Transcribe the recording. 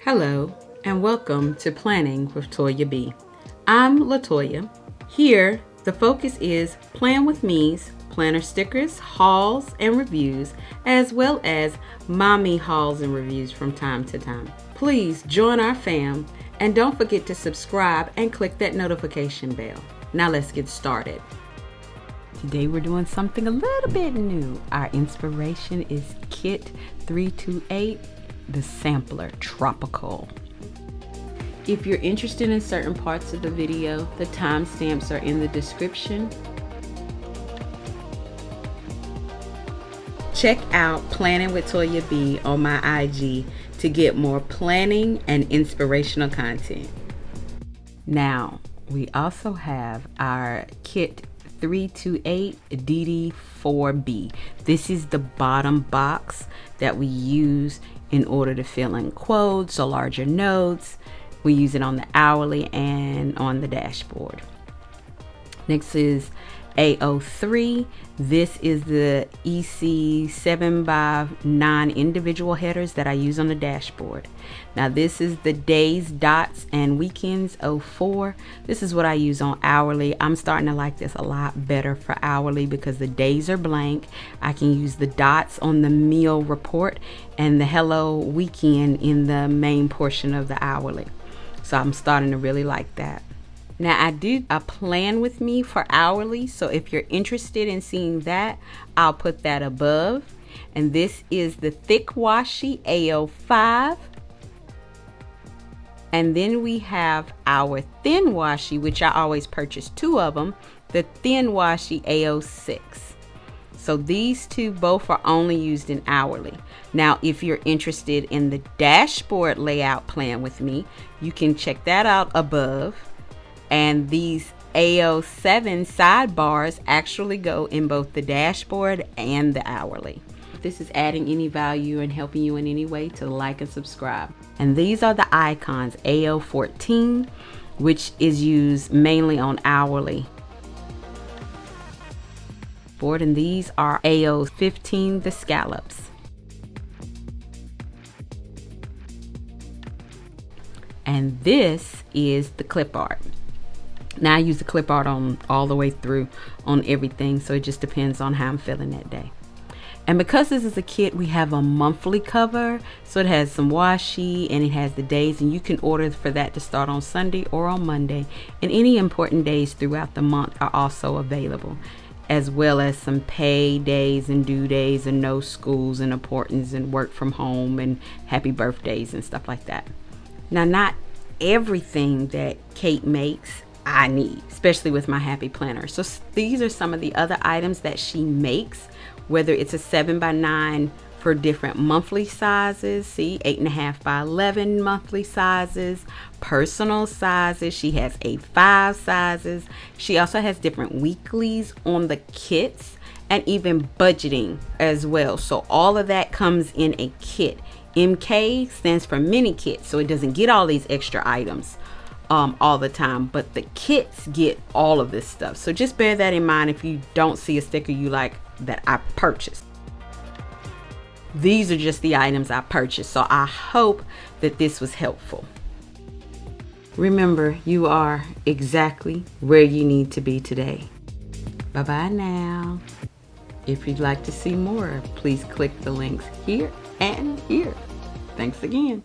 Hello and welcome to Planning with Toya B. I'm LaToya. Here, the focus is Plan with Me's planner stickers, hauls, and reviews, as well as mommy hauls and reviews from time to time. Please join our fam and don't forget to subscribe and click that notification bell. Now let's get started. Today we're doing something a little bit new. Our inspiration is Kit 328. The sampler tropical. If you're interested in certain parts of the video, the timestamps are in the description. Check out Planning with Toya B on my IG to get more planning and inspirational content. Now, we also have our Kit 328 DD4B. This is the bottom box that we use in order to fill in quotes or larger notes. We use it on the hourly and on the dashboard. Next is AO3. This is the EC 7x9 individual headers that I use on the dashboard. Now this is the days, dots, and weekends 04. This is what I use on hourly. I'm starting to like this a lot better for hourly because the days are blank. I can use the dots on the meal report and the hello weekend in the main portion of the hourly. So I'm starting to really like that. Now I did a plan with me for hourly, so if you're interested in seeing that, I'll put that above. And this is the thick washi AO5. And then we have our thin washi, which I always purchase two of them, the thin washi AO6. So these two both are only used in hourly. Now, if you're interested in the dashboard layout plan with me, you can check that out above. And these AO7 sidebars actually go in both the dashboard and the hourly. If this is adding any value and helping you in any way, to like and subscribe. And these are the icons, AO14, which is used mainly on hourly. And these are AO15, the scallops. And this is the clip art. Now I use the clip art on all the way through on everything, so it just depends on how I'm feeling that day. And because this is a kit, we have a monthly cover, so it has some washi and it has the days, and you can order for that to start on Sunday or on Monday, and any important days throughout the month are also available, as well as some pay days and due days and no schools and importance and work from home and happy birthdays and stuff like that. Now, not everything that Kate makes I need, especially with my happy planner. So these are some of the other items that she makes, whether it's a 7x9 for different monthly sizes, see, 8.5 by 11 monthly sizes, personal sizes. She has A5 sizes. She also has different weeklies on the kits and even budgeting as well. So all of that comes in a kit. MK stands for mini kit, so it doesn't get all these extra items all the time, but the kits get all of this stuff. So just bear that in mind if you don't see a sticker you like that I purchased. These are just the items I purchased, so I hope that this was helpful. Remember, you are exactly where you need to be today. Bye bye now. If you'd like to see more, please click the links here and here. Thanks again.